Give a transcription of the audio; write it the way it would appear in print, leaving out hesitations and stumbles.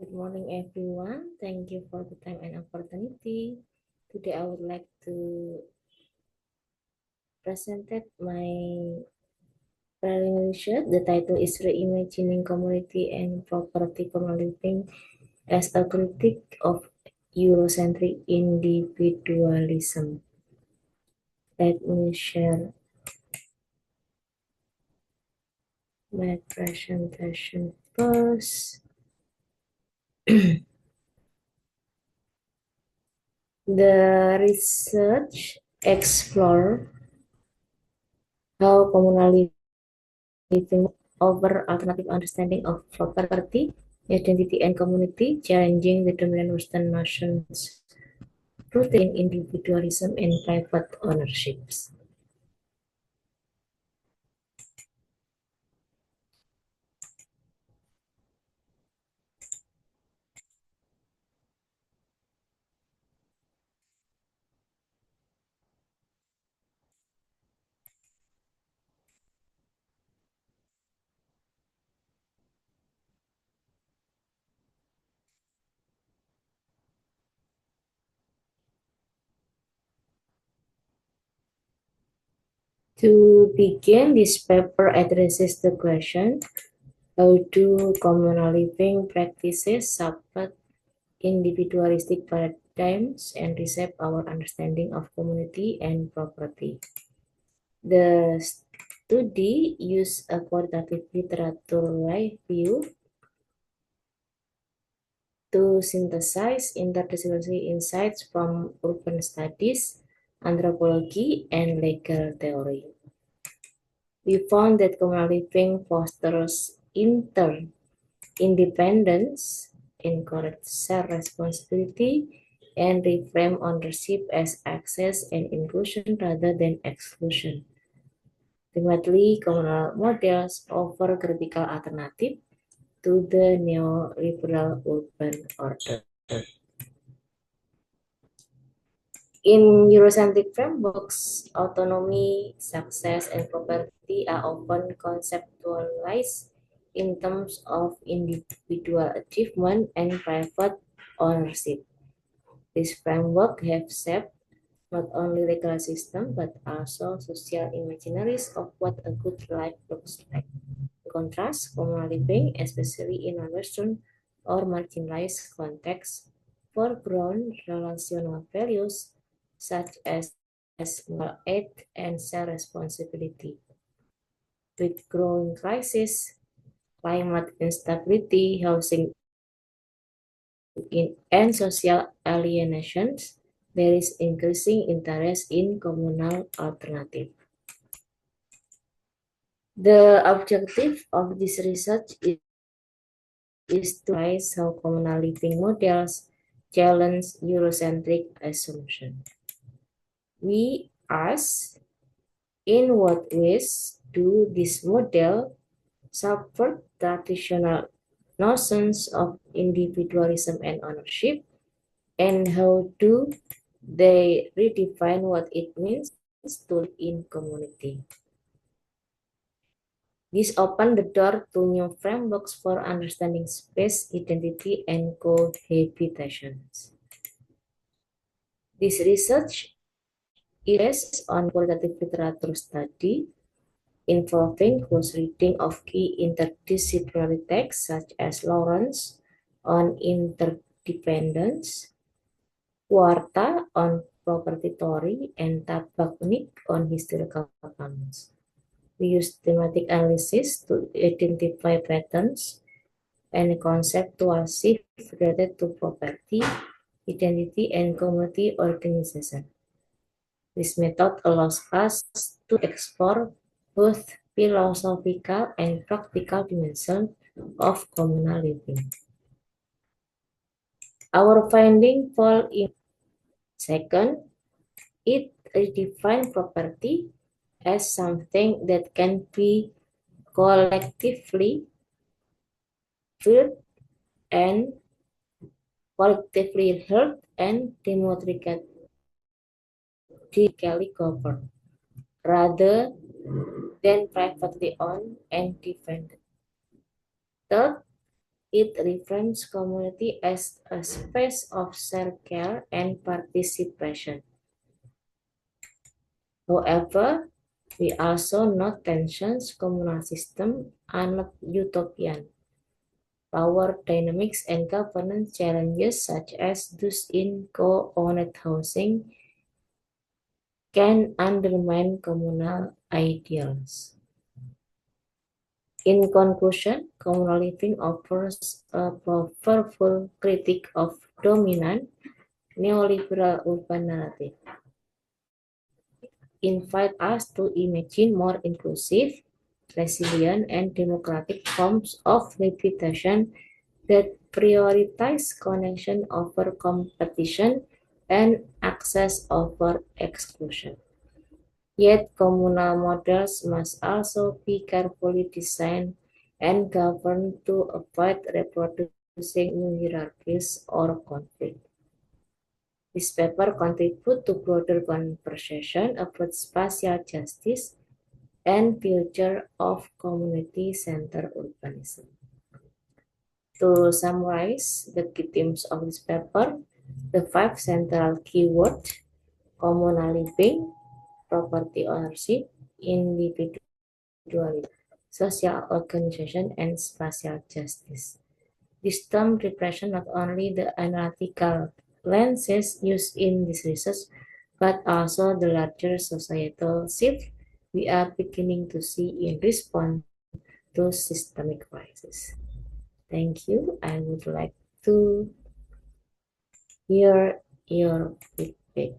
Good morning, everyone. Thank you for the time and opportunity. Today, I would like to present my primary research. The title is Reimagining Community and Property Living as a Critique of Eurocentric Individualism. Let me share my presentation first. The research explore how communal living over alternative understanding of property, identity, and community, challenging the dominant Western notions rooted in individualism and private ownerships. To begin, this paper addresses the question, how do communal living practices support individualistic paradigms and reshape our understanding of community and property? The study used a qualitative literature review to synthesize interdisciplinary insights from urban studies, anthropology, and legal theory. We found that communal living fosters interdependence, encourages shared responsibility, and reframe ownership as access and inclusion rather than exclusion. Ultimately, communal models offer critical alternative to the neoliberal urban order. In Eurocentric frameworks, autonomy, success, and property are often conceptualized in terms of individual achievement and private ownership. This framework have shaped not only legal system but also social imaginaries of what a good life looks like. In contrast, communal living, especially in a Western or marginalized contexts, foreground relational values such as moral aid and self-responsibility. With growing crisis, climate instability, housing and social alienations, there is increasing interest in communal alternative. The objective of this research is to analyze how communal living models challenge Eurocentric assumptions. We ask, in what ways do this model subvert traditional notions of individualism and ownership, and how do they redefine what it means to live in community? This opened the door to new frameworks for understanding space, identity, and cohabitation. This research is based on qualitative literature study involving close reading of key interdisciplinary texts such as Lawrence on interdependence, Quarta on property theory, and Tabachnik on historical commons. We use thematic analysis to identify patterns and conceptual shifts related to property, identity, and community organization. This method allows us to explore both philosophical and practical dimensions of communal living. Our findings fall in second, it redefines property as something that can be collectively built and collectively held and democratically governed, rather than privately owned and defended. Third, It reframes community as a space of self-care and participation. However, we also note tensions. Communal systems are not utopian. Power dynamics and governance challenges, such as those in co-owned housing, can undermine communal ideals. In conclusion, communal living offers a powerful critique of dominant neoliberal urban narrative. Invite us to imagine more inclusive, resilient, and democratic forms of habitation that prioritize connection over competition and access over exclusion. Yet communal models must also be carefully designed and governed to avoid reproducing new hierarchies or conflict. This paper contributes to broader conversation about spatial justice and future of community-centered urbanism. To summarize the key themes of this paper, the five central keywords: communal living, property ownership, individualism, social organization, and spatial justice. This term represents not only the analytical lenses used in this research, but also the larger societal shift we are beginning to see in response to systemic crisis. Thank you. I would like to hear your feedback.